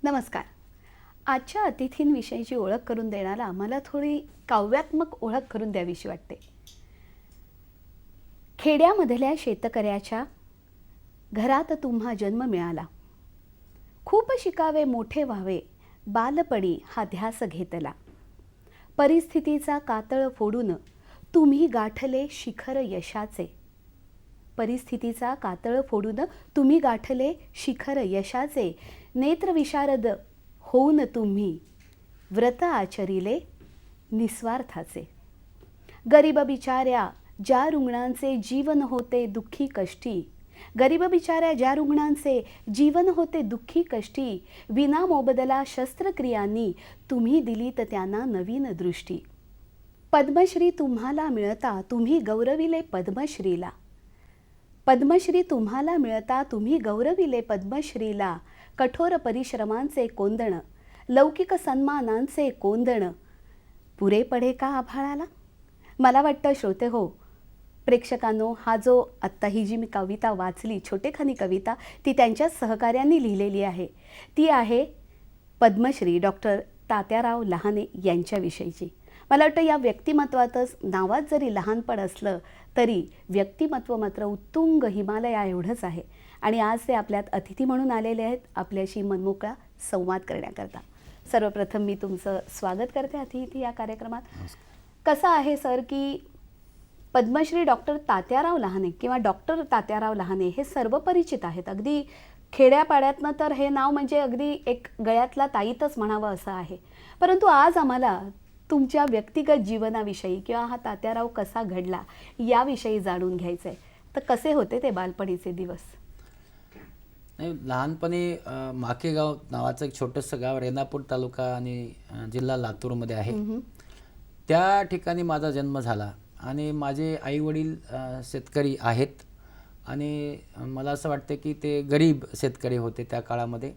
नमस्कार. आजच्या अतिथींविषयीची ओळख करून देण्याला मला थोडी काव्यात्मक ओळख करून द्यावीशी वाटते. खेड्यामधल्या शेतकऱ्याच्या घरात तुम्हा जन्म मिळाला, खूप शिकावे मोठे व्हावे, बालपणी हा ध्यास घेतला. परिस्थितीचा कातळ फोडून तुम्ही गाठले शिखर यशाचे. परिस्थितीचा कातळ फोडून तुम्ही गाठले शिखर यशाचे. नेत्रविशारद होऊन तुम्ही व्रत आचरिले निस्वार्थाचे. गरीब बिचाऱ्या ज्या रुग्णांचे जीवन होते दुःखी कष्टी. गरीब बिचाऱ्या ज्या रुग्णांचे जीवन होते दुःखी कष्टी. विना मोबदला शस्त्रक्रियांनी तुम्ही दिलीत त्यांना नवीन दृष्टी. पद्मश्री तुम्हाला मिळता तुम्ही गौरविले पद्मश्रीला. पद्मश्री तुम्हाला मिळता तुम्ही गौरविले पद्मश्रीला. कठोर परिश्रमांचे कोंदण, लौकिक सन्मानांचे कोंदण, पुरे पडे का आभाळाला. मला वाटतं श्रोते हो, प्रेक्षकांनो, हा जो आत्ता ही जी मी कविता वाचली, छोटेखानी कविता, ती त्यांच्याच सहकार्यांनी लिहिलेली आहे. ती आहे पद्मश्री डॉक्टर तात्याराव लहाने यांच्याविषयीची. मला वाटतं या व्यक्तिमत्वातच, नावात जरी लहानपण असलं तरी व्यक्तिमत्व मात्र उत्तुंग हिमालया एवढंच आहे. आणि आज ते आपल्यात अतिथी म्हणून आलेले आहेत आपल्याशी मनमोकळा संवाद करण्याकरता. सर्वप्रथम मी तुमचं स्वागत करते अतिथी या कार्यक्रमात. कसं आहे सर की पद्मश्री डॉक्टर तात्याराव लहाने किंवा डॉक्टर तात्याराव लहाने हे सर्व परिचित आहेत. अगदी खेड्यापाड्यातनं तर हे नाव म्हणजे अगदी एक गळ्यातला ताईतच म्हणावं असं आहे. परंतु आज आम्हाला तुमच्या व्यक्तिगत जीवनाविषयी किंवा हा तात्याराव कसा घडला याविषयी जाणून घ्यायचं आहे. तर कसे होते ते बालपणीचे दिवस? नाही, लहानपणी माकेगाव नावाचं एक छोटंसं गाव रेणापूर तालुका आणि जिल्हा लातूरमध्ये आहे. त्या ठिकाणी माझा जन्म झाला आणि माझे आईवडील शेतकरी आहेत आणि मला असं वाटतं की ते गरीब शेतकरी होते त्या काळामध्ये.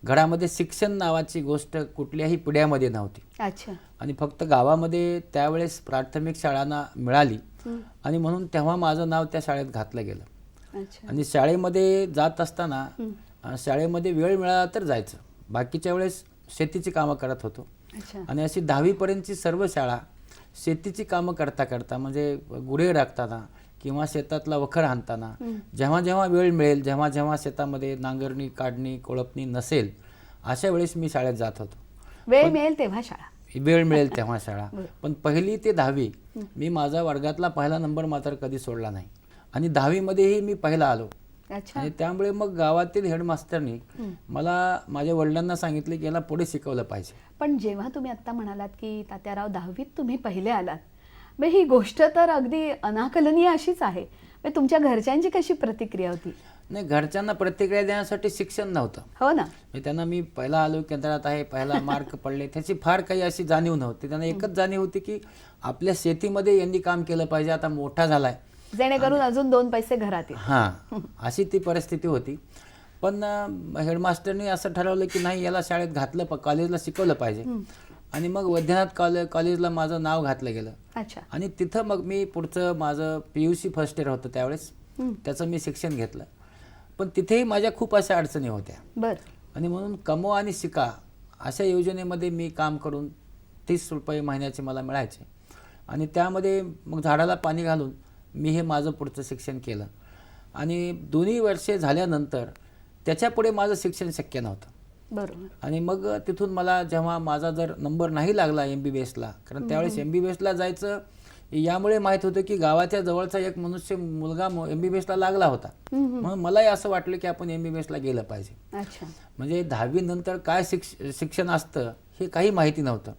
घरामध्ये शिक्षण नावाची गोष्ट कुठल्याही पिढ्यामध्ये नव्हती. अच्छा. आणि फक्त गावामध्ये त्यावेळेस प्राथमिक शाळांना मिळाली आणि म्हणून तेव्हा माझं नाव त्या शाळेत घातलं गेलं. आणि शाळेमध्ये जात असताना शाळेमध्ये वेळ मिळाला तर जायचं, बाकीच्या वेळेस शेतीची कामं करत होतो. आणि अशी 10वी पर्यंतची सर्व शाळा शेतीची कामं करता करता, म्हणजे गुढे राखताना किंवा शेतातला वखर आणताना, जेव्हा जेव्हा वेळ मिळेल, जेव्हा जेव्हा शेतामध्ये नांगरणी, काढणी, कोळपणी नसेल, अशा वेळेस मी शाळेत जात होतो. वेळ मिळेल तेव्हा शाळा, वेळ मिळेल तेव्हा शाळा. पण 1ली ते 10वी मी माझा वर्गातला पहिला नंबर मात्र कधी सोडला नाही आणि 10वी मध्येही मी पहिला आलो. आणि त्यामुळे मग गावातील हेडमास्टरनी मला माझ्या वडिलांना सांगितले की याला पुढे शिकवलं पाहिजे. पण जेव्हा तुम्ही आता म्हणालात की तात्याराव 10वीत तुम्ही पहिले आलात, मग ही गोष्ट तर अगदी अनाकलनीय अशीच आहे. मग तुमच्या घरच्यांची कशी प्रतिक्रिया होती? नाही, घरच्यांना प्रतिक्रिया देण्यासाठी शिक्षण नव्हतं. हो ना. त्यांना मी पहिला आलो, केंद्रात आहे, पहिला मार्क पडले, त्याची फार काही अशी जाणीव नव्हती. त्यांना एकच जाणीव होती की आपल्या शेतीमध्ये यांनी काम केलं पाहिजे, आता मोठा झालाय, जेणेकरून अजून 2 पैसे घरात येतील. हां, अशी ती परिस्थिती होती. पण हेडमास्टरनी असं ठरवलं की नाही, याला शाळेत घातलं, कॉलेजला शिकवलं पाहिजे. आणि मग वैद्यनाथ कॉलेजला माझं नाव घातलं गेलं. अच्छा. आणि तिथं मग मी पुढचं माझं PUC फर्स्ट इयर होतं त्यावेळेस, त्याचं मी शिक्षण घेतलं. पण तिथेही माझ्या खूप अशा अडचणी होत्या. बरं. आणि म्हणून कमवा आणि शिका अशा योजनेमध्ये मी काम करून 30 रुपये महिन्याचे मला मिळायचे. आणि त्यामध्ये मग झाडाला पाणी घालून मी हे माझं पुढचं शिक्षण केलं. आणि 2 वर्षे झाल्यानंतर त्याच्यापुढे माझं शिक्षण शक्य नव्हतं. बरोबर. आणि मग तिथून मला जेव्हा माझा जर नंबर नाही लागला MBBSला, कारण त्यावेळेस MBBSला जायचं यामुळे माहीत होतं की गावाच्या जवळचा एक मुलगा MBBSला लागला होता. म्हणून मलाही असं वाटलं की आपण MBBSला गेलं पाहिजे. अच्छा. म्हणजे 10वी नंतर काय शिक्षण असतं हे काही माहिती नव्हतं.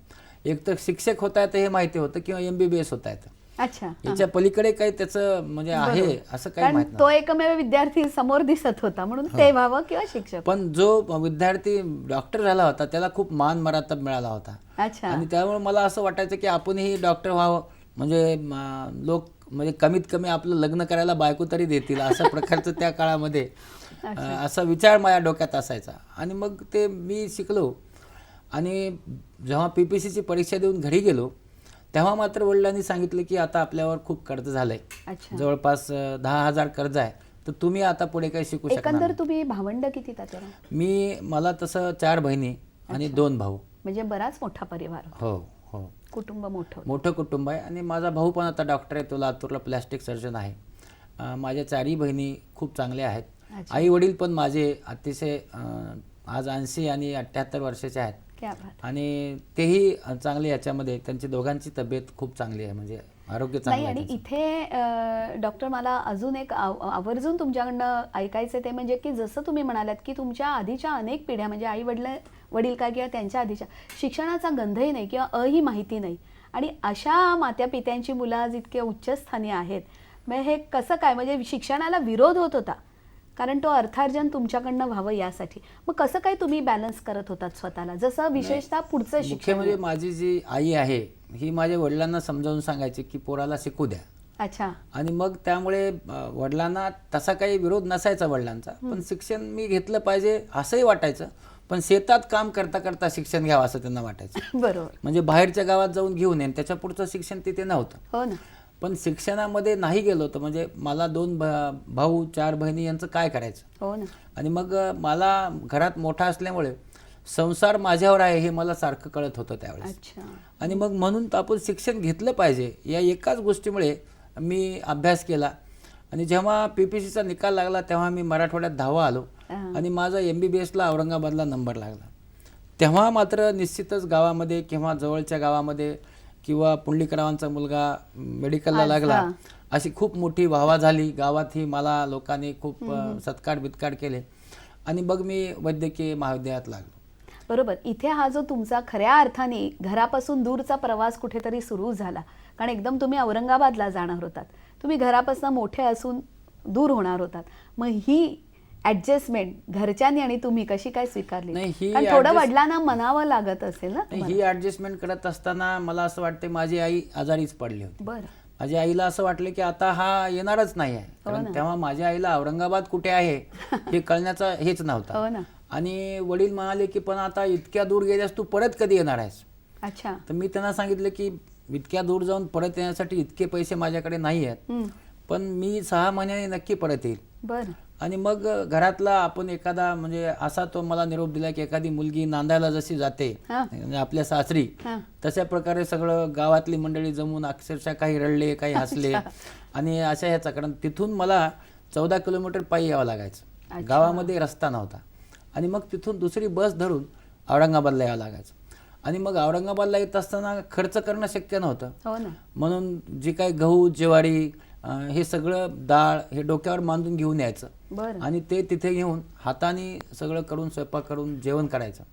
एक तर शिक्षक होता येतं हे माहिती होतं किंवा MBBS होता येतं. अच्छा. याच्या पलीकडे काही त्याचं म्हणजे आहे असं काही कारण माहित तो नाही. एकमेव विद्यार्थी समोर दिसत होता म्हणून ते व्हावं किंवा शिक्षक. पण जो विद्यार्थी डॉक्टर झाला होता त्याला खूप मान मरातब मिळाला होता. अच्छा. आणि त्यामुळे मला असं वाटायचं की आपणही डॉक्टर व्हावं, म्हणजे लोक म्हणजे कमीत कमी आपलं लग्न करायला बायको तरी देतील अशा प्रकारचं त्या काळामध्ये असा विचार माझ्या डोक्यात असायचा. आणि मग ते मी शिकलो. आणि जेव्हा PPCची परीक्षा देऊन घरी गेलो तेव्हा मात्र वडिलांनी सांगितलं की आता आपल्यावर खूप कर्ज झालंय, जवळपास 10,000 कर्ज आहे, तर तुम्ही आता पुढे काही शिकू शकणार एकंदर नाही. तुम्ही भावंड किती तात्याला? मला तसं 4 बहिणी आणि 2 भाऊ. म्हणजे बराच मोठा परिवार. हो हो, कुटुंब मोठं कुटुंब आहे. आणि माझा भाऊ पण आता डॉक्टर आहे, तो लातूरला प्लॅस्टिक सर्जन आहे. माझ्या 4ही बहिणी खूप चांगल्या आहेत. आई वडील पण माझे अतिशय आज 80 आणि 78 वर्षाचे आहेत. आणि तेही चांगले याच्यामध्ये, त्यांची दोघांची तब्येत खूप चांगली आहे, म्हणजे आरोग्य चांगलं आहे. आणि इथे डॉक्टर मला अजून एक आवर्जून तुमच्याकडनं ऐकायचं ते म्हणजे की जसं तुम्ही म्हणालात की तुमच्या आधीच्या अनेक पिढ्या म्हणजे आई वडील काय किंवा त्यांच्या आधीच्या शिक्षणाचा गंधही नाही किंवा ही माहिती नाही, आणि अशा मात्या पित्यांची मुलं आज इतके उच्चस्थानी आहेत. मग हे कसं काय, म्हणजे शिक्षणाला विरोध होत होता कारण तो अर्थार्जन तुमच्याकडनं व्हावं यासाठी, मग कसं काय तुम्ही बॅलन्स करत होतात स्वतःला, जसं विशेषतः पुढचं शिक्षण? म्हणजे माझी जी आई आहे ही माझ्या वडिलांना समजावून सांगायची की पोराला शिकू द्या. अच्छा. आणि मग त्यामुळे वडिलांना तसा काही विरोध नसायचा वडिलांचा, पण शिक्षण मी घेतलं पाहिजे असंही वाटायचं. पण शेतात काम करता करता शिक्षण घ्यावं असं त्यांना वाटायचं. बरोबर. म्हणजे बाहेरच्या गावात जाऊन घेऊन येईन, त्याच्या पुढचं शिक्षण तिथे नव्हतं. हो ना. पण शिक्षणामध्ये नाही गेलो तर म्हणजे मला 2 भाऊ 4 बहिणी यांचं काय करायचं. हो ना. आणि मग मला घरात मोठा असल्यामुळे संसार माझ्यावर आहे हे मला सारखं कळत होतं त्यावेळेस. आणि मग म्हणून आपण शिक्षण घेतलं पाहिजे या एकाच गोष्टीमुळे मी अभ्यास केला. आणि जेव्हा PPCचा निकाल लागला तेव्हा मी मराठवाड्यात 10वा आलो आणि माझा MBBSला औरंगाबादला नंबर लागला. तेव्हा मात्र निश्चितच गावामध्ये किंवा जवळच्या गावामध्ये किंवा पुंडलिकरावांचा मुलगा मेडिकलला लागला अशी खूप मोठी वाहवा झाली. गावातही मला लोकांनी खूप सत्कार बित्कार केले आणि मग मी वैद्यकीय महाविद्यालयात लागलो. बरोबर. इथे हा जो तुमचा खऱ्या अर्थाने घरापासून दूरचा प्रवास कुठेतरी सुरू झाला, कारण एकदम तुम्ही औरंगाबादला जाणार होतात, तुम्ही घरापासून मोठे असून दूर होणार होतात. मग ही ऍडजस्टमेंट घरच्यांनी आणि तुम्ही कशी काय स्वीकारली? कारण थोडं वडिलांना म्हणावं लागत असेल ना. ही ऍडजस्टमेंट करत असताना मला असं वाटतं माझी आई आजारीच पडली होती. बरं. माझ्या आईला असं वाटलं की आता हा येणारच नाही आहे, कारण तेव्हा माझ्या आईला औरंगाबाद कुठे आहे हे कळण्याचा हेच नव्हता. आणि वडील म्हणाले की पण आता इतक्या दूर गेल्यास तू परत कधी येणार आहेस? अच्छा. तर मी त्यांना सांगितलं की इतक्या दूर जाऊन परत येण्यासाठी इतके पैसे माझ्याकडे नाही आहेत, पण मी 6 महिन्यांनी नक्की परत येईल. बरं. आणि मग घरातला आपण एखादा म्हणजे असा तो मला निरोप दिला की एखादी मुलगी नांदायला जशी जाते आपल्या सासरी, तशा प्रकारे सगळं गावातली मंडळी जमून अक्षरशः काही रडले काही हसले. आणि अशा ह्याचा कारण तिथून मला 14 किलोमीटर पायी यावं लागायचं, गावामध्ये रस्ता नव्हता. आणि मग तिथून दुसरी बस धरून औरंगाबादला यावं लागायचं. आणि मग औरंगाबादला येत असताना खर्च करणं शक्य नव्हतं, म्हणून जी काही गहू ज्वारी हे सगळं डाळ हे डोक्यावर बांधून घेऊन यायचं आणि ते तिथे घेऊन हाताने सगळं करून स्वयंपाक करून जेवण करायचं.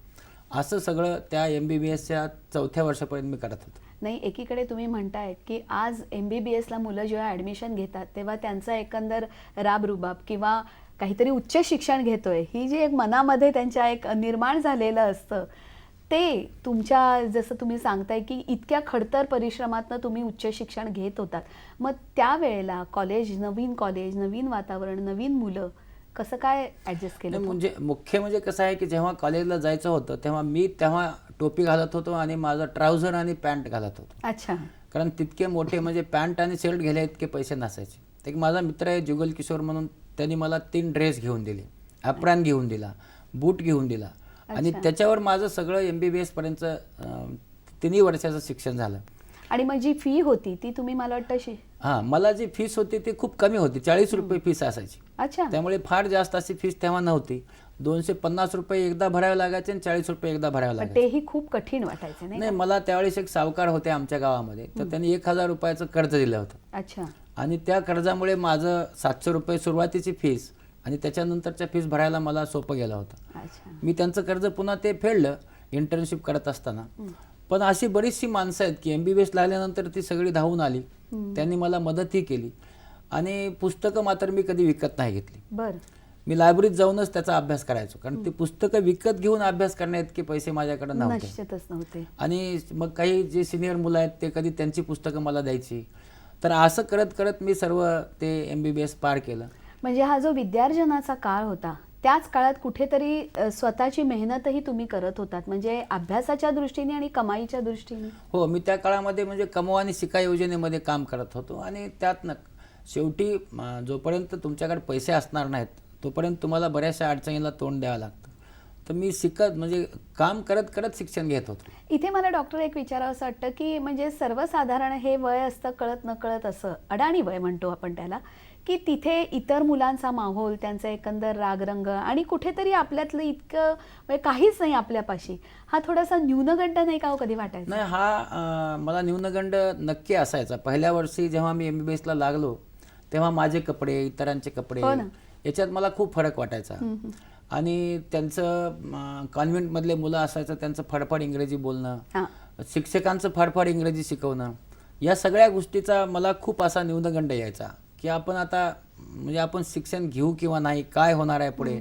असं सगळं त्या MBBSच्या 4थ्या वर्षापर्यंत मी करत होतो. नाही, एकीकडे तुम्ही म्हणतायत की आज MBBSला मुलं जेव्हा ॲडमिशन घेतात तेव्हा त्यांचा एकंदर राबरुबाब किंवा काहीतरी उच्च शिक्षण घेतोय ही जी एक मनामध्ये त्यांच्या एक निर्माण झालेलं असतं, ते तुमच्या जसं तुम्ही सांगताय की इतक्या खडतर परिश्रमातनं तुम्ही उच्च शिक्षण घेत होतात. मग त्यावेळेला कॉलेज नवीन वातावरण, नवीन मुलं, कसं काय ॲडजस्ट केलं? म्हणजे मुख्य म्हणजे कसं आहे की जेव्हा कॉलेजला जायचं होतं तेव्हा टोपी घालत होतो आणि माझा ट्राउझर आणि पॅन्ट घालत होतो. अच्छा. कारण तितके मोठे म्हणजे पॅन्ट आणि शर्ट घ्यायला इतके पैसे नसायचे. एक माझा मित्र आहे जुगल किशोर म्हणून, त्यांनी मला 3 ड्रेस घेऊन दिले, ॲप्रॉन घेऊन दिला, बूट घेऊन दिला. आणि त्याच्यावर माझं सगळं MBBS पर्यंत 3 वर्षाचं शिक्षण झालं. आणि मग जी फी होती ती तुम्ही मला वाटतं मला जी फीस होती ती खूप कमी होती, 40 रुपये फीस असायची. अच्छा. त्यामुळे फार जास्त अशी फीस तेव्हा नव्हती. 250 रुपये एकदा भरावे लागायचे आणि 40 रुपये एकदा भरावे लागायचे. तेही खूप कठीण वाटायचं नाही? मला त्यावेळेस एक सावकार होते आमच्या गावामध्ये, तर त्यांनी 1000 रुपयाचं कर्ज दिलं होतं. अच्छा. आणि त्या कर्जामुळे माझं 700 रुपये सुरुवातीची फीस आणि त्याच्यानंतरच्या फीस भरायला मला सोपं गेलं होतं. मी त्यांचं कर्ज पुन्हा ते फेडलं इंटर्नशिप करत असताना. पण अशी बरीचशी माणसं आहेत की MBBS लागल्यानंतर ती सगळी धावून आली, त्यांनी मला मदतही केली आणि पुस्तकं मात्र मी कधी विकत नाही घेतली. बरं. मी लायब्ररीत जाऊनच त्याचा अभ्यास करायचो, कारण ती पुस्तकं विकत घेऊन अभ्यास करण्याइतके पैसे माझ्याकडे नव्हते. निश्चितच नव्हते. आणि मग काही जे सिनियर मुलं आहेत ते कधी त्यांची पुस्तकं मला द्यायची. तर असं करत करत मी सर्व ते MBBS पार केलं. म्हणजे हा जो विद्यार्जनाचा काळ होता त्याच काळात कुठेतरी स्वतःची मेहनतही तुम्ही करत होतात, म्हणजे अभ्यासाच्या दृष्टीने आणि कमाईच्या दृष्टीने. हो, मी त्या काळामध्ये म्हणजे कमवा आणि शिका योजनेमध्ये काम करत होतो आणि त्यातनं शेवटी जोपर्यंत तुमच्याकडे पैसे असणार नाहीत तोपर्यंत तुम्हाला बऱ्याचशा अडचणीला तोंड द्यावं लागतं. तर मी शिकत म्हणजे काम करत करत शिक्षण घेत होतो. इथे मला डॉक्टर एक विचारावं असं वाटतं की म्हणजे सर्वसाधारण हे वय असतं कळत नकळत, असं अडाणी वय म्हणतो आपण त्याला, की तिथे इतर मुलांचा माहोल, त्यांचा एकंदर रागरंग आणि कुठेतरी आपल्यातलं इतकं म्हणजे काहीच नाही आपल्यापाशी, हा थोडासा न्यूनगंड नाही का हो कधी वाटायचा? नाही, हा मला न्यूनगंड नक्की असायचा. पहिल्या वर्षी जेव्हा मी MBBSला लागलो तेव्हा माझे कपडे, इतरांचे कपडे, हो ना. याच्यात मला खूप फरक वाटायचा. आणि त्यांचं कॉन्व्हेंटमधले मुलं असायचं, त्यांचं फडफड इंग्रजी बोलणं, शिक्षकांचं फाडफाड इंग्रजी शिकवणं, या सगळ्या गोष्टीचा मला खूप असा न्यूनगंड यायचा की आपण आता म्हणजे आपण शिक्षण घेऊ किंवा नाही, काय होणार आहे पुढे.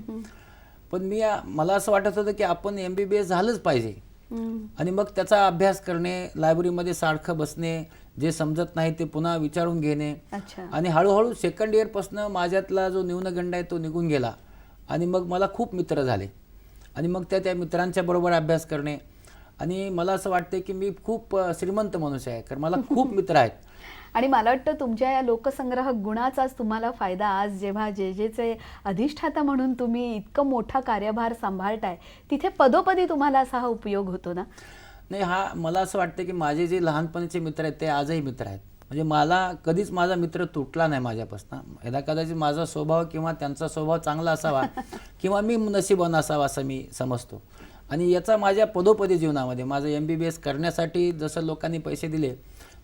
पण मला असं वाटत होतं की आपण MBBS झालंच पाहिजे आणि मग त्याचा अभ्यास करणे, लायब्ररीमध्ये सारखं बसणे, जे समजत नाही ते पुन्हा विचारून घेणे. आणि हळूहळू सेकंड इयरपासून माझ्यातला जो न्यूनगंड आहे तो निघून गेला आणि मग मला खूप मित्र झाले आणि मग त्या मित्रांच्या बरोबर अभ्यास करणे. आणि मला असं वाटतं की मी खूप श्रीमंत मनुष्य आहे, कारण मला खूप मित्र आहेत. आणि मला वाटतं तुमच्या या लोकसंग्रह गुणाचाच तुम्हाला फायदा आज जेव्हा जेचे अधिष्ठाता म्हणून तुम्ही इतकं मोठा कार्यभार सांभाळताय तिथे पदोपदी तुम्हाला असा हा उपयोग होतो ना. नाही, हा मला असं वाटतं की माझे जे लहानपणीचे मित्र आहेत ते आजही मित्र आहेत. म्हणजे मला कधीच माझा मित्र तुटला नाही माझ्यापासून. याला कदाचित माझा स्वभाव किंवा त्यांचा स्वभाव चांगला असावा किंवा मी नशीबवान असावा असं मी समजतो. आणि याचा माझ्या पदोपदी जीवनामध्ये माझं MBBS करण्यासाठी जसं लोकांनी पैसे दिले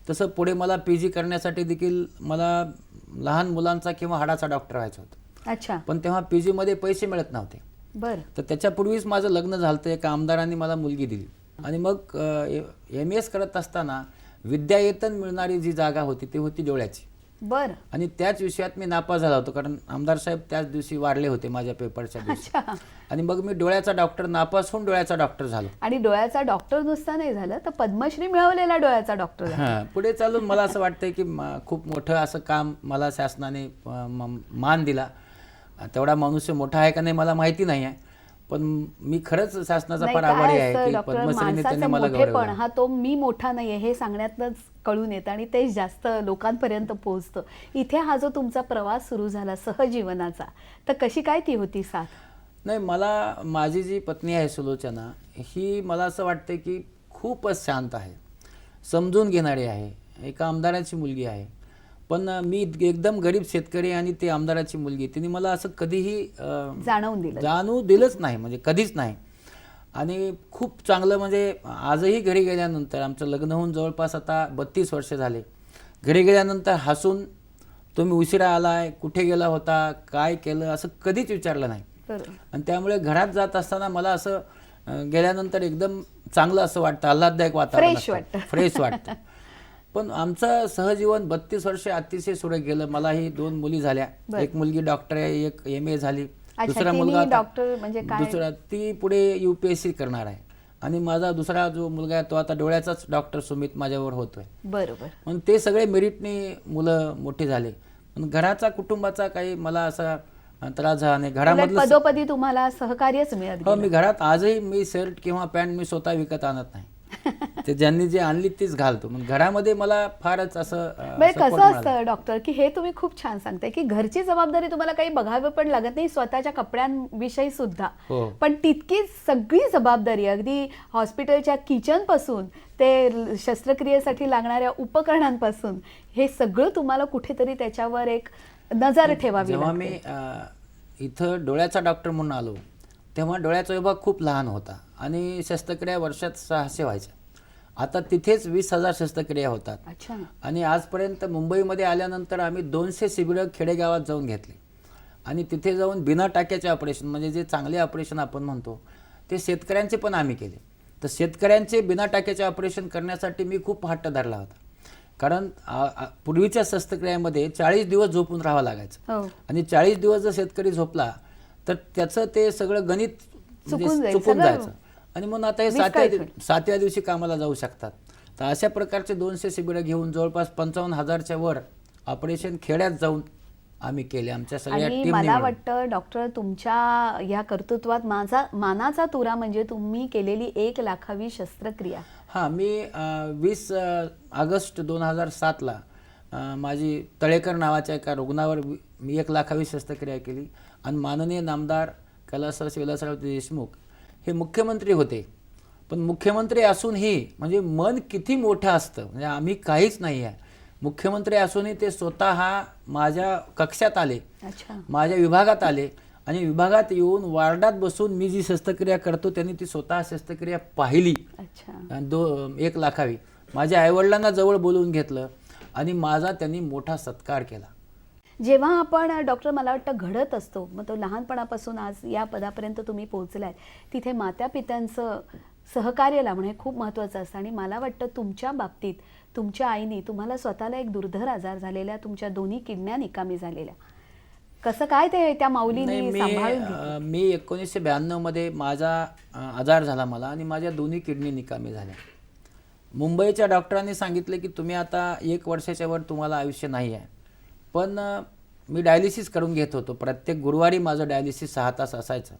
तसं पुढे मला PG करण्यासाठी देखील मला लहान मुलांचा किंवा हाडाचा डॉक्टर व्हायचं होतं. अच्छा. पण तेव्हा PG मध्ये पैसे मिळत नव्हते. बरं. तर त्याच्यापूर्वीच माझं लग्न झालं, एका आमदारांनी मला मुलगी दिली आणि मग MS करत असताना विद्यायतन मिळणारी जी जागा होती ती होती डोळ्याची. बरं. आणि त्याच विषयात मी नापास झाला होतो, कारण आमदार साहेब त्याच दिवशी वारले होते माझ्या पेपरच्या दिवशी. आणि मग मी डोळ्याचा डॉक्टर, नापास होऊन डोळ्याचा डॉक्टर झालो. आणि डोळ्याचा डॉक्टर नुसता नाही झालं तर पद्मश्री मिळवलेला डोळ्याचा डॉक्टर झाला. हां, पुढे चालून मला असं वाटतंय की खूप मोठं असं काम मला शासनाने मान दिला. तेवढा मनुष्य मोठा आहे का नाही मला माहिती नाही आहे, पण मी खरंच शासनाचा फार आभारी आहे की पद्मश्रीने त्यांनी मला गौरवलं. हा तो मी मोठा नाहीये हे सांगण्यातच कळून येतं आणि ते जास्त लोकांपर्यंत पोहोचतं. इथे हा जो तुमचा प्रवास सुरू झाला सहजीवनाचा, तर कशी काय ती होती साथ? नाही, मला माझी जी पत्नी आहे सुलोचना, ही मला असं वाटतं की खूपच शांत आहे, समजून घेणारी आहे, एका आमदाराची मुलगी आहे. पण मी एकदम गरीब शेतकरी आणि ती आमदाराची मुलगी, तिने मला असं कधीही जाणवू दिलंच नाही, म्हणजे कधीच नाही. आणि खूप चांगलं, म्हणजे आजही घरी गेल्यानंतर, आमचं लग्न होऊन जवळपास आता 32 वर्ष झाले, घरी गेल्यानंतर हसून तुम्ही उशिरा आलाय, कुठे गेला होता, काय केलं, असं कधीच विचारलं नाही. आणि त्यामुळे घरात जात असताना मला असं गेल्यानंतर एकदम चांगलं असं वाटतं, आल्हाददायक वातावरण, फ्रेश वाटतं. पण आमचं सहजीवन 32 वर्ष अतिशय सुरेख गेलं. मलाही 2 मुली झाल्या, एक मुलगी डॉक्टर आहे, एक MA झाली, दुसरा मुलगा डॉक्टर म्हणजे दुसरा ती पुढे UPSC करणार आहे. आणि माझा दुसरा जो मुलगा आहे तो आता डोळ्याचाच डॉक्टर सुमित माझ्यावर होतोय. बरोबर. पण ते सगळे मेरिटने मुलं मोठी झाले. पण घराचा, कुटुंबाचा काही मला असा त्रास झाला नाही. घरामधलं पदोपदी तुम्हाला सहकार्यच मिळत. हो, मी घरात आजही मी शर्ट किंवा पॅन्ट मी स्वतः विकत आणत नाही, ते ज्यांनी जे आणली तीच घालतो. मग घरामध्ये मला फारच असं कसं असतं डॉक्टर की हे तुम्ही खूप छान सांगताय की घरची जबाबदारी तुम्हाला काही बघावी पण लागत नाही, स्वतःच्या कपड्यांविषयी सुद्धा. पण तितकीच सगळी जबाबदारी अगदी हॉस्पिटलच्या किचन पासून ते शस्त्रक्रियेसाठी लागणाऱ्या उपकरणांपासून हे सगळं तुम्हाला कुठेतरी त्याच्यावर एक नजर ठेवावी. जेव्हा मी इथं डोळ्याचा डॉक्टर म्हणून आलो तेव्हा डोळ्याचा विभाग खूप लहान होता आणि शस्त्रक्रिया वर्षात 600 व्हायच्या. आता तिथेच 20,000 शस्त्रक्रिया होतात. आणि आजपर्यंत मुंबईमध्ये आल्यानंतर आम्ही 200 शिबिरं खेडेगावात जाऊन घेतले आणि तिथे जाऊन बिना टाक्याचे ऑपरेशन, म्हणजे जे चांगले ऑपरेशन आपण म्हणतो ते शेतकऱ्यांचे पण आम्ही केले. तर शेतकऱ्यांचे बिना टाक्याचे ऑपरेशन करण्यासाठी मी खूप हट्ट धरला होता. कारण पूर्वीच्या शस्त्रक्रियेमध्ये 40 दिवस झोपून राहावं लागायचं. हो. आणि 40 दिवस जर शेतकरी झोपला तर त्याचं ते सगळं गणित म्हणजे चुकून चुकून सगळं जायचं. आणि म्हणून आता हे सातव्या दिवशी कामाला जाऊ शकतात. तर अशा प्रकारचे 200 शिबिरं घेऊन जवळपास 55,000च्या वर ऑपरेशन खेड्यात जाऊन आम्ही केले आमच्या सगळ्या आणि टीमने मला मिळून. वाटतं डॉक्टर तुमच्या या कर्तृत्वात माझा मानाचा तुरा म्हणजे तुम्ही केलेली 1,00,000वी शस्त्रक्रिया. हां, मी 20 ऑगस्ट 2007ला माझी तळेकर नावाच्या एका रुग्णावर मी 1,00,000वी शस्त्रक्रिया केली. आणि माननीय नामदार कैलासवासी विलासराव देशमुख हे मुख्यमंत्री होते. पण मुख्यमंत्री असूनही म्हणजे मन किती मोठं असतं, म्हणजे आम्ही काहीच नाही आहे. मुख्यमंत्री असूनही ते स्वतः माझ्या कक्षात आले, अच्छा. माझ्या विभागात आले आणि विभागात येऊन वार्डात बसून मी जी शस्त्रक्रिया करतो त्यांनी ती स्वतः शस्त्रक्रिया पाहिली. अच्छा. 1,00,000वी माझ्या आईवडिलांना जवळ बोलवून घेतलं आणि माझा त्यांनी मोठा सत्कार केला. जेव्हा आपण डॉक्टर मला वाटतं घडत असतो, मग तो लहानपणापासून आज या पदापर्यंत तुम्ही पोहोचलाय, तिथे मातापित्यांचं सहकार्य लाभणं हे खूप महत्त्वाचं असतं. आणि मला वाटतं तुमच्या बाबतीत तुमच्या आईने तुम्हाला स्वतःला एक दुर्धर आजार झालेल्या, तुमच्या दोन्ही किडन्या निकामी झालेल्या, कसं काय ते त्या माऊलीने सांभाळून घेतलं? मी 1992 मध्ये माझा आजार झाला मला आणि माझ्या दोन्ही किडनी निकामी झाल्या. मुंबईच्या डॉक्टरांनी सांगितले की तुम्ही आता 1 वर्षाच्या वर तुम्हाला आयुष्य नाही आहे. पण मी डायलिसिस करून घेत होतो. प्रत्येक गुरुवारी माझं डायलिसिस 6 तास असायचं.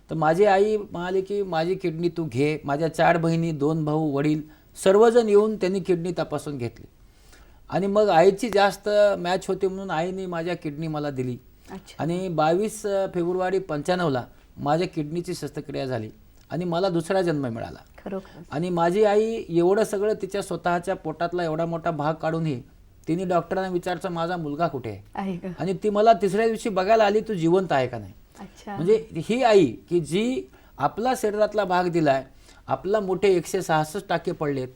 तर माझी आई म्हणाली की माझी किडनी तू घे. माझ्या 4 बहिणी, 2 भाऊ, वडील सर्वजण येऊन त्यांनी किडनी तपासून घेतली. आणि मग आईची जास्त मॅच होती म्हणून आईने माझ्या किडनी मला दिली. आणि 22 फेब्रुवारी 95ला माझ्या किडनीची शस्त्रक्रिया झाली आणि मला दुसरा जन्म मिळाला. खरोखर. आणि माझी आई एवढं सगळं तिच्या स्वतःच्या पोटातला एवढा मोठा भाग काढूनही तिने डॉक्टरांना विचारचं माझा मुलगा कुठे आहे. आणि ती मला तिसऱ्या दिवशी बघायला आली, तू जिवंत आहे का नाही. म्हणजे ही आई की जी आपला शरीरातला भाग दिलाय, आपला मोठे 166 टाके पडलेत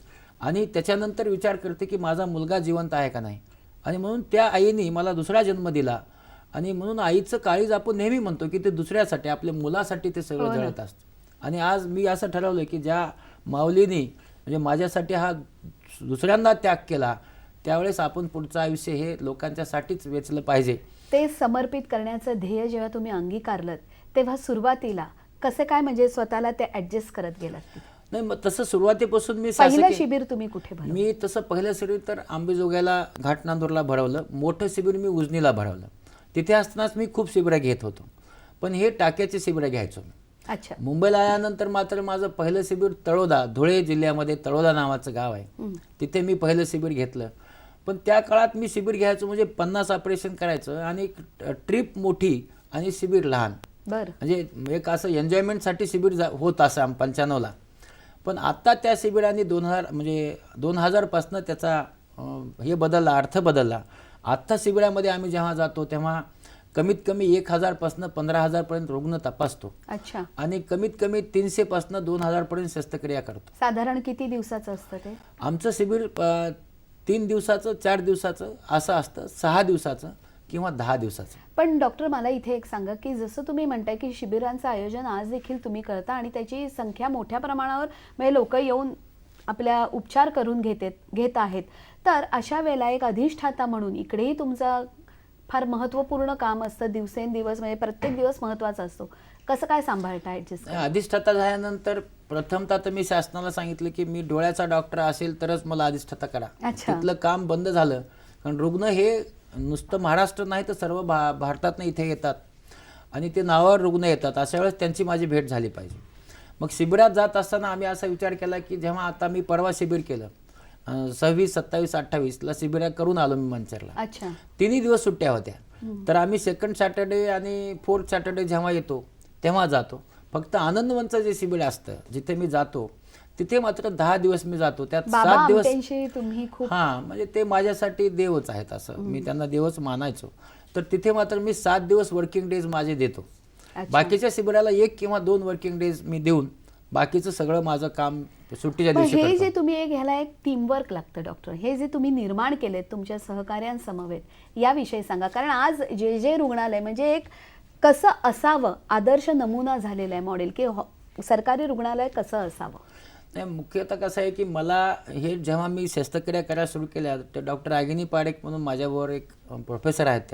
आणि त्याच्यानंतर विचार करते की माझा मुलगा जिवंत आहे का नाही. आणि म्हणून त्या आईने मला दुसरा जन्म दिला. आणि म्हणून आईचं काळीज आपण नेहमी म्हणतो की ते दुसऱ्यासाठी, आपल्या मुलासाठी ते सगळं जळत असतं. आणि आज मी असं ठरवलं की ज्या माऊलीने म्हणजे माझ्यासाठी हा दुसऱ्यांदा त्याग केला, त्यावेळेस आपण पुढचं आयुष्य हे लोकांच्यासाठीच वेचलं पाहिजे. ते समर्पित करण्याचं ध्येय जेव्हा तुम्ही अंगीकारलं, तेव्हा सुरुवातीला कसे काय म्हणजे स्वतःला ते ऍडजस्ट करत गेलात? नाही, मग तसं सुरुवातीपासून मी पहिलं शिबिर तुम्ही कुठे भरवलं? मी तसं पहिलं शिबिर तर आंबेजोगाईला, घाटनांदूरला भरवलं. मोठं शिबिर मी उजनीला भरवलं. तिथे असतानाच मी खूप शिबिरं घेत होतो, पण हे टाक्याचे शिबिरं घ्यायचो मी. अच्छा. मुंबईला आल्यानंतर मात्र माझं पहिलं शिबिर तळोदा, धुळे जिल्ह्यामध्ये तळोदा नावाचं गाव आहे, तिथे मी पहिलं शिबिर घेतलं. पण त्या काळात मी शिबिर घ्यायचो म्हणजे 50 ऑपरेशन करायचं आणि ट्रिप मोठी आणि शिबिर लहान. बरं. म्हणजे एक असं एन्जॉयमेंटसाठी शिबिर होत असं 95ला. पण आत्ता त्या शिबिरांनी 2000 पासून त्याचा हे बदलला, अर्थ बदलला. आत्ता शिबिरामध्ये आम्ही जेव्हा जातो तेव्हा कमीत कमी 1000 पासून 15,000 पर्यंत रुग्ण तपासतो. अच्छा. आणि कमीत कमी 300 पासून 2000 पर्यंत शस्त्रक्रिया करतो. साधारण किती दिवसाचं असतं ते? आमचं शिबिर 3 दिवसाचं, 4 दिवसाचं असं असतं, 6 दिवसाचं किंवा 10 दिवसाचं. पण डॉक्टर मला इथे एक सांगा की जसं तुम्ही म्हणताय की शिबिरांचं आयोजन आज देखील तुम्ही करता आणि त्याची संख्या मोठ्या प्रमाणावर म्हणजे लोक येऊन आपल्या उपचार करून घेत आहेत, तर अशा वेळेला एक अधिष्ठाता म्हणून इकडेही तुमचं फार महत्त्वपूर्ण काम असतं. दिवसेंदिवस म्हणजे प्रत्येक दिवस महत्त्वाचा असतो. कसं काय सांभाळता ॲडजस्ट? अधिष्ठाता झाल्यानंतर प्रथमतः तर मी शासनाला सांगितलं की मी डोळ्याचा डॉक्टर असेल तरच मला अधिष्ठाता करा. तिथलं काम बंद झालं. कारण रुग्ण हे नुसतं महाराष्ट्र नाही तर सर्व भारतातनं इथे येतात आणि ते नावावर रुग्ण येतात. अशा वेळेस त्यांची माझी भेट झाली पाहिजे. मग शिबिरात जात असताना आम्ही असा विचार केला की जेव्हा आता मी परवा शिबिर केलं 26, 27, 28ला शिबिर करून आलो मी मंचरला. अच्छा. 3 दिवस सुट्ट्या होत्या. तर आम्ही 2nd सॅटर्डे आणि 4th सॅटर्डे जेव्हा येतो तेव्हा जातो. फक्त आनंदवनचं जे शिबिर असतं जिथे मी जातो तिथे मात्र 10 दिवस मी जातो. त्यात 7 दिवस तुम्ही खूप म्हणजे ते माझ्यासाठी देवच आहेत, असं मी त्यांना देवच मानायचो. तर तिथे मात्र मी 7 दिवस वर्किंग डेज माझे देतो. बाकीच्या शिबिराला 1 किंवा 2 वर्किंग डेज मी देऊन बाकीचं सगळं माझं काम सुट्टीच्या दिवशी हे जे तुम्ही ह्याला एक टीमवर्क लागतं डॉक्टर, हे जे तुम्ही निर्माण केलेत तुमच्या सहकार्यांसमवेत याविषयी सांगा. कारण आज जे रुग्णालय म्हणजे एक कसं असावं आदर्श नमुना झालेला आहे मॉडेल की सरकारी रुग्णालय कसं असावं. नाही, मुख्यतः कसं आहे की मला हे जेव्हा मी शस्त्रक्रिया करायला सुरू केल्या, तर डॉक्टर रागिनी पारेख म्हणून माझ्याबरोबर एक प्रोफेसर आहेत,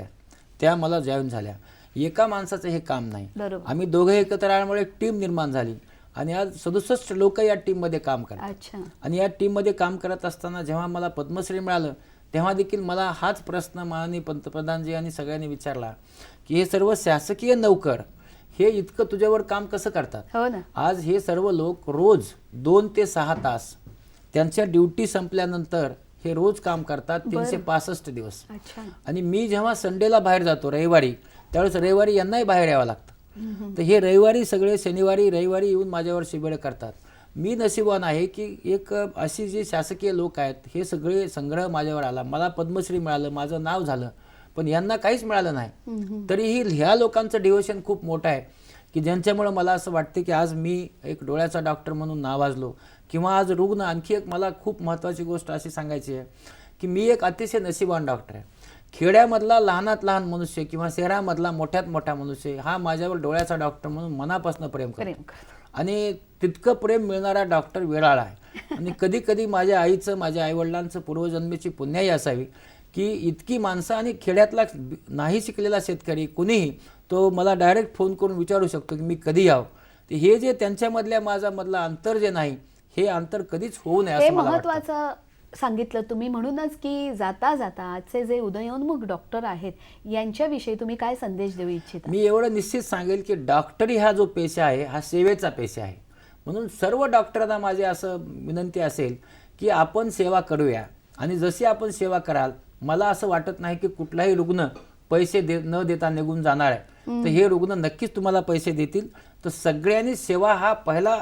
त्या मला जॉईन झाल्या. एका माणसाचं हे काम नाही, बरोबर. आम्ही दोघे एकत्र आल्यामुळे एक टीम निर्माण झाली आणि आज 67 लोक या टीममध्ये काम करतात. अच्छा. आणि या टीममध्ये काम करत असताना जेव्हा मला पद्मश्री मिळालं, तेव्हा देखील मला हाच प्रश्न माननीय पंतप्रधानजी आणि सगळ्यांनी विचारला की हे सर्व शासकीय नोकर हे इतकं तुझ्यावर काम कसं करतात. हो ना. आज हे सर्व लोक रोज 2 ते 6 तास त्यांच्या ड्युटी संपल्यानंतर हे रोज काम करतात 365 दिवस. अच्छा. आणि मी जेव्हा संडेला बाहेर जातो रविवारी, त्यावेळेस रविवारी यांनाही बाहेर यावं लागतं. तर हे रविवारी सगळे शनिवारी रविवारी येऊन माझ्यावर शिबिर करतात. मी नशीबवान आहे की एक अशी जी शासकीय लोक आहेत हे सगळे संग्रह माझ्यावर आला, मला पद्मश्री मिळालं, माझं नाव झालं, पण यांना काहीच मिळालं नाही. तरीही ह्या लोकांचं डिव्होशन खूप मोठं आहे की ज्यांच्यामुळे मला असं वाटतं की आज मी एक डोळ्याचा डॉक्टर म्हणून नावाजलो. किंवा आज रुग्ण, आणखी एक मला खूप महत्त्वाची गोष्ट अशी सांगायची आहे की मी एक अतिशय नशीबवान डॉक्टर आहे. खेड्यामधला लहानात लहान मनुष्य किंवा शहरामधला मोठ्यात मोठा मनुष्य हा माझ्यावर डोळ्याचा डॉक्टर म्हणून मनापासून प्रेम करतो. आणि तितकं प्रेम मिळणारा डॉक्टर वेळाळा आहे. आणि कधी कधी माझ्या आईचं, माझ्या आईवडिलांचं पूर्वजन्मेची पुण्याई असावी की इतकी माणसं, आणि खेड्यातला नाही शिकलेला शेतकरी कुणीही तो मला डायरेक्ट फोन करून विचारू शकतो की मी कधी यावं. तर हे जे त्यांच्यामधल्या माझ्यामधलं अंतर जे नाही, हे अंतर कधीच होऊ नये हे असं मला वाटतं. महत्वाचं सांगितलं तुम्ही. म्हणूनच की जाता जाता आजचे जे उदयोन्मुख डॉक्टर आहेत यांच्याविषयी तुम्ही काय संदेश देऊ इच्छिता? मी एवढं निश्चित सांगेल की डॉक्टरी हा जो पेशा आहे हा सेवेचा पेशा आहे. म्हणून सर्व डॉक्टरांना माझे असं विनंती असेल की आपण सेवा करूया. आणि जशी आपण सेवा कराल, मला असं वाटत नाही की कुठलाही रुग्ण पैसे न देता निघून जाणार आहे. तर हे रुग्ण नक्कीच तुम्हाला पैसे देतील. तर सगळ्यांनी सेवा हा पहिला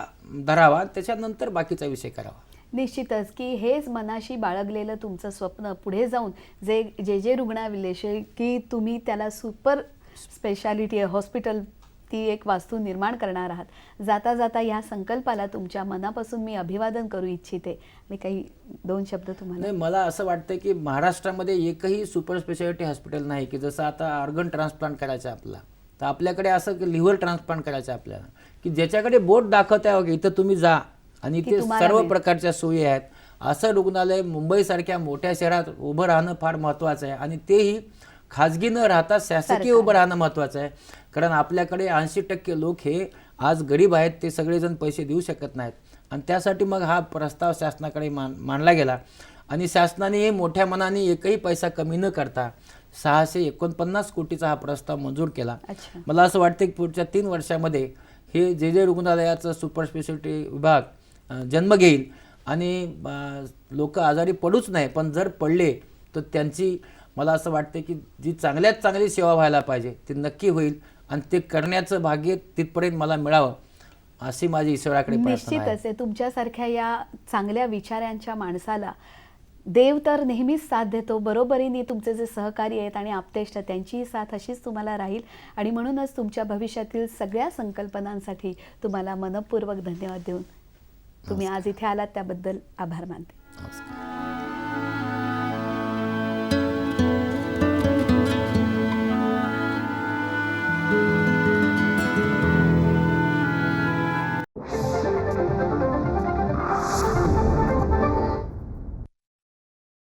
धरावा, त्याच्यानंतर बाकीचा विषय करावा. निश्चितच की हेच मनाशी बाळगलेलं तुमचं स्वप्न पुढे जाऊन जे जे रुग्णाविषयी की तुम्ही त्याला सुपर स्पेशालिटी हॉस्पिटल ती एक वास्तू निर्माण करणार आहात. जाता जाता या संकल्पाला तुमच्या मनापासून मी अभिवादन करू इच्छिते. आणि काही 2 शब्द तुम्हाला? नाही, मला असं वाटतं की महाराष्ट्रामध्ये एकही सुपर स्पेशालिटी हॉस्पिटल नाही की जसं आता ऑर्गन ट्रान्सप्लांट करायचं आपला, तर आपल्याकडे असं की लिव्हर ट्रान्सप्लांट करायचं आपल्याला, की ज्याच्याकडे बोट दाखवत आहे की इथं तुम्ही जा आणि इथे सर्व प्रकारच्या सोयी आहेत. असं रुग्णालय मुंबईसारख्या मोठ्या शहरात उभं राहणं फार महत्त्वाचं आहे. आणि तेही खाजगी न राहता शासकीय उभं राहणं महत्त्वाचं आहे. कारण आपल्याकडे 80% लोक हे आज गरीब आहेत, ते सगळेजण पैसे देऊ शकत नाहीत. आणि त्यासाठी मग हा प्रस्ताव शासनाकडे मांडला गेला. आणि शासनाने मोठ्या मनाने एकही पैसा कमी न करता 649 कोटीचा हा प्रस्ताव मंजूर केला. मला असं वाटतं की पुढच्या 3 वर्षामध्ये हे जे रुग्णालयाचं सुपर स्पेशालिटी विभाग जन्म घेईल आणि लोक आजारी पडूच नाही, पण जर पडले तर त्यांची मला असं वाटतं की जी चांगल्यात चांगली सेवा व्हायला पाहिजे ती नक्की होईल. आणि ते करण्याचं भाग्य तिथपर्यंत मला मिळावं अशी माझी ईश्वराकडे प्रार्थना आहे. निश्चितच आहे. तुमच्यासारख्या या चांगल्या विचारांच्या माणसाला देव तर नेहमीच साथ देतो. बरोबरीने तुमचे जे सहकारी आहेत आणि आप्तेष्ट त्यांचीही साथ अशीच तुम्हाला राहील. आणि म्हणूनच तुमच्या भविष्यातील सगळ्या संकल्पनांसाठी तुम्हाला मनपूर्वक धन्यवाद देऊन तुम्ही आज इथे आलात त्याबद्दल आभार मानते.